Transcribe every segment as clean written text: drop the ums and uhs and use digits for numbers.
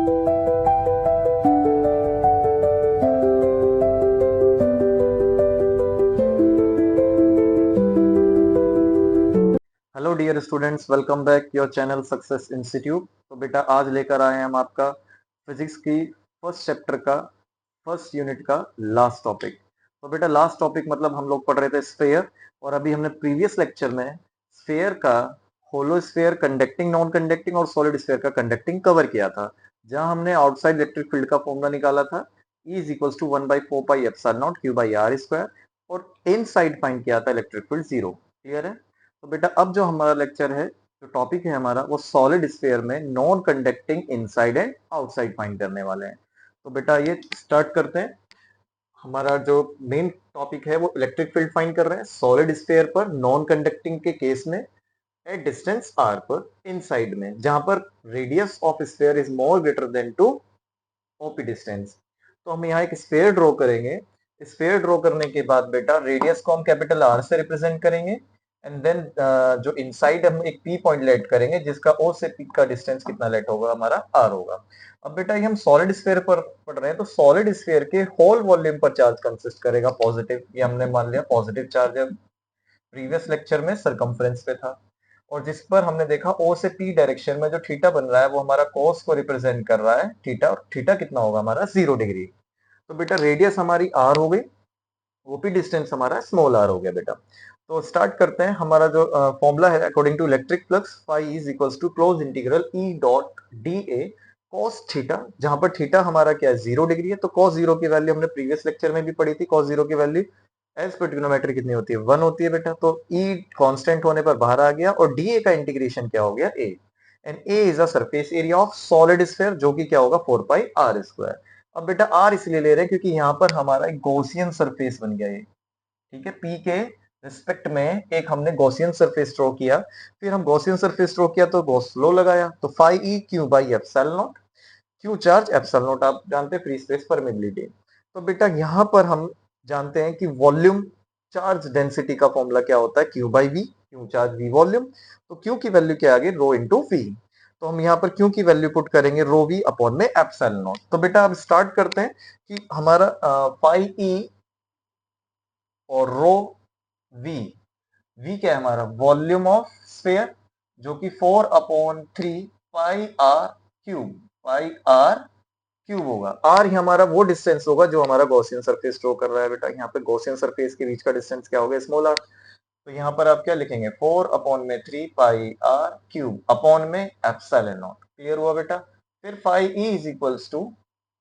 Hello dear students, welcome back your channel success institute. तो बेटा आज लेकर आए हैं हम आपका फिजिक्स की फर्स्ट चैप्टर का फर्स्ट यूनिट का लास्ट टॉपिक। तो बेटा लास्ट टॉपिक मतलब हम लोग पढ़ रहे थे स्फेयर, और अभी हमने प्रीवियस लेक्चर में स्फेयर का hollow sphere, conducting, non conducting और सॉलिड स्फेयर का कंडक्टिंग कवर किया था, जहां हमने आउटसाइड इलेक्ट्रिक फील्ड का फॉर्मूला निकाला था E is equal to 1/4 pi epsilon naught Q by R square, और इन साइड फाइंड किया था इलेक्ट्रिक फील्ड जीरो। क्लियर है? तो बेटा अब जो हमारा लेक्चर है, जो टॉपिक है हमारा, वो सॉलिड स्फीयर में non conducting inside and outside find करने वाले हैं। तो बेटा ये स्टार्ट करते हैं। हमारा जो मेन टॉपिक है वो इलेक्ट्रिक फील्ड फाइंड कर रहे हैं सॉलिड स्फीयर पर, नॉन कंडक्टिंग के केस में, एट डिस्टेंस r पर, इनसाइड में, जहां पर radius of sphere is more greater than to OP distance. तो हम यहाँ एक स्फीयर ड्रॉ करेंगे। स्फीयर ड्रॉ करने के बाद बेटा रेडियस को हम कैपिटल आर से रिप्रेजेंट करेंगे, एंड देन जो इनसाइड हम एक पी पॉइंट लेट करेंगे, जिसका ओ से पी का डिस्टेंस कितना लेट होगा, हमारा आर होगा। अब बेटा ये हम सॉलिड स्फीयर पर पढ़ रहे हैं, तो सॉलिड स्फीयर के होल वॉल्यूम पर चार्ज कंसिस्ट करेगा पॉजिटिव। ये हमने मान लिया पॉजिटिव चार्ज है, प्रीवियस लेक्चर में सरकमफ्रेंस पे था। और जिस पर हमने देखा ओ से पी डायरेक्शन में जो थीटा बन रहा है वो हमारा कोस को रिप्रेजेंट कर रहा है थीटा, और थीटा कितना होगा हमारा 0 डिग्री। तो बेटा रेडियस हमारी आर हो गई, ओपी डिस्टेंस हमारा स्मॉल आर हो गया बेटा। तो स्टार्ट करते हैं। हमारा जो फॉर्मूला है according to electric flux, phi is equals to close integral E dot D A cos theta, जहां पर थीटा हमारा क्या है 0 डिग्री है। तो कॉस जीरो की वैल्यू हमने प्रीवियस लेक्चर में भी पढ़ी थी। कॉस जीरो की वैल्यू एज पर ट्रिग्नोमेट्री कितनी होती है, 1 होती है बेटा। तो ई कांस्टेंट होने पर बाहर आ गया, और डी ए का इंटीग्रेशन क्या हो गया, a, and a is a surface area of solid sphere, जो कि क्या होगा 4 पाई आर स्क्वायर। अब बेटा आर इसलिए ले रहे हैं क्योंकि यहाँ पर हमारा एक गॉसियन सरफेस बन गया ये। ठीक है, पी के रिस्पेक्ट में एक हमने गॉसियन सरफेस ड्रॉ किया। फिर हम गॉसियन सरफेस ड्रॉ किया तो गॉस लॉ लगाया, तो phi E Q by epsilon naught, Q charge epsilon naught आप जानते हैं फ्री स्पेस परमिबिलिटी। तो बेटा यहां पर हम जानते हैं कि वॉल्यूम चार्ज डेंसिटी का फॉर्मूला क्या होता है, Q by V, Q charge V volume. तो क्यू की वैल्यू क्या आ गई, रो इंटू वी। तो हम यहाँ पर क्यू की वैल्यू पुट करेंगे रो वी अपॉन में एप्सिलॉन नॉट। तो बेटा अब स्टार्ट करते हैं कि हमारा फाई ई और रो वी, वी क्या है हमारा वॉल्यूम ऑफ स्फीयर, जो कि 4/3 pi are cube, pi are cube होगा। आर ही हमारा वो डिस्टेंस होगा जो हमारा गॉसियन सरफेस ड्रॉ कर रहा है बेटा। यहाँ पे गॉसियन सरफेस के बीच का डिस्टेंस क्या होगा, स्मॉल आर। तो यहाँ पर आप क्या लिखेंगे, 4/3 पाई आर क्यूब अपॉन में एप्सिलॉन नॉट। क्लियर हुआ बेटा? फिर phi E is equals to,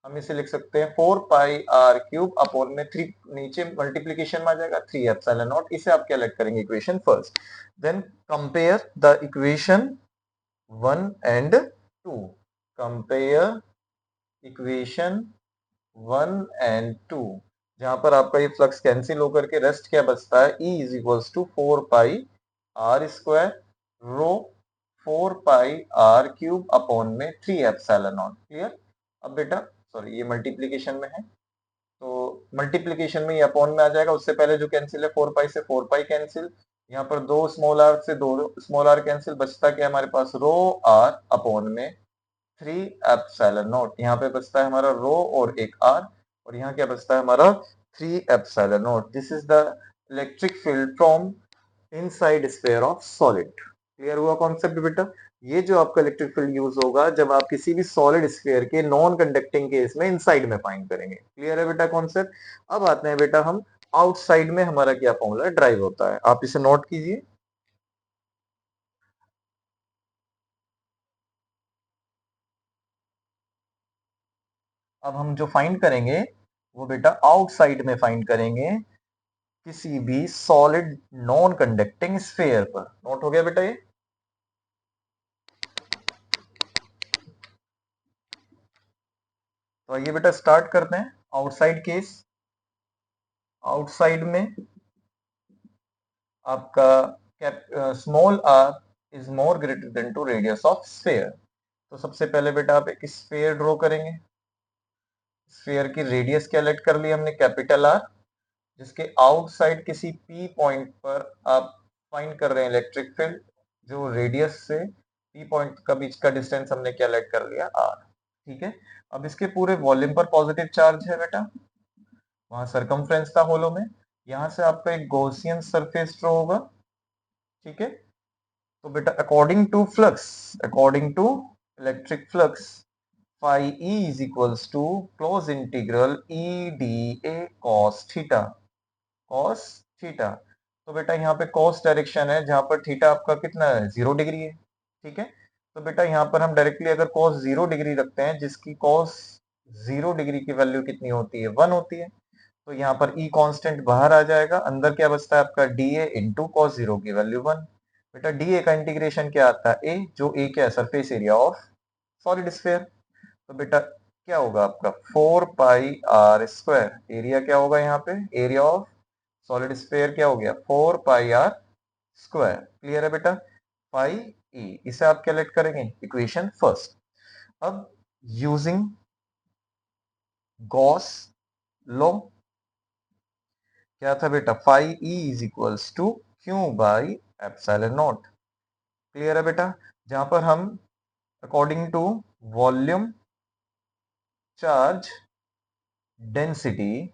हम इसे लिख सकते हैं 4 पाई आर क्यूब अपॉन में 3, नीचे मल्टीप्लीकेशन में आ जाएगा 3 एप्सिलॉन नॉट। इसे आप क्या लेट करेंगे, equation first. Then compare the equation 1 and 2, compare equation 1 and 2, जहां पर आपका ये फ्लक्स कैंसिल होकर के रेस्ट क्या बचता है, E is equals to 4 pi R square rho 4 pi are cube upon में 3 एप्सिलॉन नॉट। क्लियर? अब बेटा सॉरी ये मल्टीप्लीकेशन में है, तो मल्टीप्लीकेशन में ये अपॉन में आ जाएगा। उससे पहले जो कैंसिल है 4 पाई से 4 पाई कैंसिल, यहाँ पर 2 स्मॉल आर से 2 स्मॉल आर कैंसिल, बचता क्या हमारे पास रो आर अपॉन में 3 एप्सिलॉन नॉट। यहाँ पे बचता है हमारा रो और एक आर, और यहाँ क्या बचता है हमारा 3 epsilon not. This is the electric field from inside sphere of solid. Clear हुआ कॉन्सेप्ट बेटा? ये जो आपका इलेक्ट्रिक फील्ड यूज होगा जब आप किसी भी सॉलिड स्फीयर के नॉन कंडक्टिंग केस में इनसाइड में फाइंड करेंगे। क्लियर है बेटा कॉन्सेप्ट? अब आते हैं बेटा हम आउटसाइड में हमारा क्या फॉर्मूला ड्राइव होता है, आप इसे नोट कीजिए। अब हम जो फाइंड करेंगे वो बेटा आउटसाइड में फाइंड करेंगे, किसी भी सॉलिड नॉन कंडक्टिंग स्फीयर पर। नोट हो गया बेटा ये? तो आइए बेटा स्टार्ट करते हैं आउटसाइड केस। आउटसाइड में आपका small R is more greater than to radius of sphere. तो सबसे पहले बेटा आप एक स्फीयर ड्रॉ करेंगे। स्फीयर की रेडियस क्या लेट कर ली हमने, कैपिटल आर, जिसके आउटसाइड किसी पी पॉइंट पर आप फाइंड कर रहे हैं इलेक्ट्रिक फील्ड, जो रेडियस से पी पॉइंट का बीच का डिस्टेंस हमने क्या लेट कर लिया, आर। ठीक है। अब इसके पूरे वॉल्यूम पर पॉजिटिव चार्ज है बेटा, वहां सरकमफ्रेंस था होलो में, यहां से आपका एक गॉसियन सरफेस ड्रॉ होगा। ठीक है। तो बेटा according to electric flux phi e is equals to close integral e dA cos theta, cos theta. तो बेटा यहाँ पे cos डायरेक्शन है, जहां पर थीटा आपका कितना है, 0 डिग्री है। ठीक है। तो बेटा यहाँ पर हम डायरेक्टली अगर cos 0 डिग्री रखते हैं, जिसकी cos 0 डिग्री की वैल्यू कितनी होती है, 1 होती है, तो यहाँ पर E कांस्टेंट बाहर आ जाएगा, अंदर क्या बचता है आपका dA इंटू कॉस 0 की वैल्यू 1। बेटा dA का इंटीग्रेशन क्या आता है, A, जो A क्या है, surface area of solid sphere. तो बेटा क्या होगा आपका 4 पाई आर स्क्वायर, एरिया क्या होगा यहाँ पे, एरिया ऑफ सॉलिड स्फीयर क्या हो गया, 4 पाई आर स्क्वायर। क्लियर है बेटा। पाई ई, इसे आप क्या लेट करेंगे, इक्वेशन फर्स्ट। अब यूजिंग गॉस लॉ क्या था बेटा, phi E is equals to Q by epsilon naught. Clear है बेटा। जहां पर हम according to volume charge density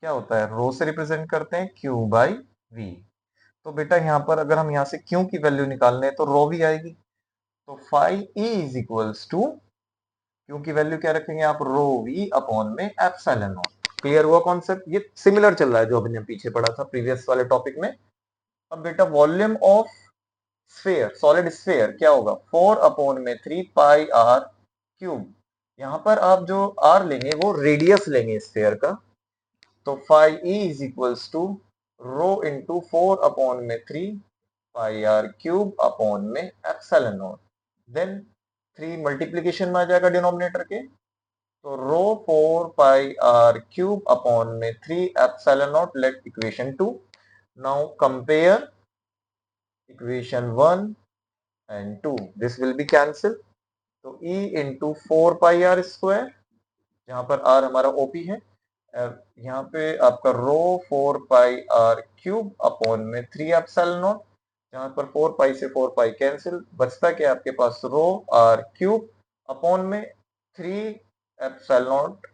क्या होता है, रो से रिप्रेजेंट करते हैं क्यू बाई वी। तो बेटा यहाँ पर अगर हम यहाँ से क्यू की वैल्यू निकालने तो रो भी आएगी, तो phi E is equals to Q की वैल्यू क्या रखेंगे आप, रो वी अपॉन में एप्सिलॉन नॉट। क्लियर हुआ कॉन्सेप्ट, ये सिमिलर चल रहा है जो हमने पीछे पढ़ा था प्रीवियस वाले टॉपिक में। अब बेटा volume of sphere, solid sphere क्या होगा, 4 अपॉन में 3 पाई आर क्यूब। यहाँ पर आप जो आर लेंगे वो रेडियस लेंगे स्फीयर का, तो phi E is equals to rho into 4 upon में 3 पाई आर क्यूब अपॉन में एप्सिलॉन नॉट। देन 3 मल्टीप्लीकेशन में आ जाएगा डिनोमिनेटर के, तो rho 4 pi are cube upon में 3 epsilon naught, let equation 2। Now compare equation 1 and 2, this will be cancelled, तो E into 4 pi R square, जहां पर R हमारा OP है, यहाँ पे आपका रो 4 पाई आर क्यूब अपॉन में 3 एप्सिलॉन नॉट, जहां पर 4 पाई से 4 पाई कैंसिल, बचता क्या आपके पास, रो आर क्यूब अपॉन में 3 epsilon naught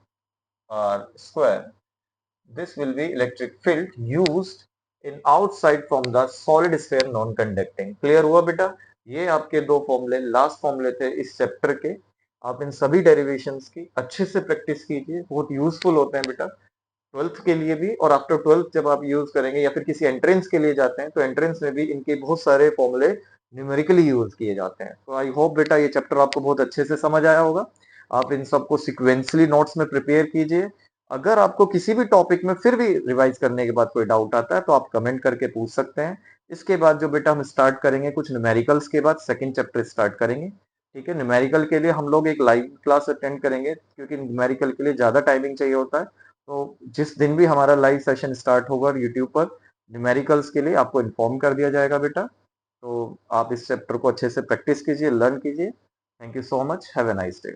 R square. This will be electric field used in outside from the solid sphere non-conducting। Clear हुआ बेटा। ये आपके दो फॉर्मूले लास्ट फॉर्मूले थे इस चैप्टर के। आप इन सभी डेरिवेशंस की अच्छे से प्रैक्टिस कीजिए, बहुत यूजफुल होते हैं बेटा, 12th के लिए भी, और आफ्टर 12th जब आप यूज करेंगे या फिर किसी एंट्रेंस के लिए जाते हैं तो एंट्रेंस में भी इनके बहुत सारे फॉर्मूले न्यूमेरिकली यूज किए जाते हैं। तो आई होप बेटा ये चैप्टर आपको बहुत अच्छे से समझ आया होगा। आप इन सबको सिक्वेंसली नोट्स में प्रिपेयर कीजिए। अगर आपको किसी भी टॉपिक में फिर भी रिवाइज करने के बाद कोई डाउट आता है तो आप कमेंट करके पूछ सकते हैं। इसके बाद जो बेटा हम स्टार्ट करेंगे कुछ न्यूमेरिकल्स के बाद सेकंड चैप्टर स्टार्ट करेंगे। ठीक है। न्यूमेरिकल के लिए हम लोग एक लाइव क्लास अटेंड करेंगे, क्योंकि न्यूमेरिकल के लिए ज्यादा टाइमिंग चाहिए होता है। तो जिस दिन भी हमारा लाइव सेशन स्टार्ट होगा यूट्यूब पर न्यूमेरिकल्स के लिए, आपको इन्फॉर्म कर दिया जाएगा बेटा। तो आप इस चैप्टर को अच्छे से प्रैक्टिस कीजिए, लर्न कीजिए। Thank you so much, have a nice day.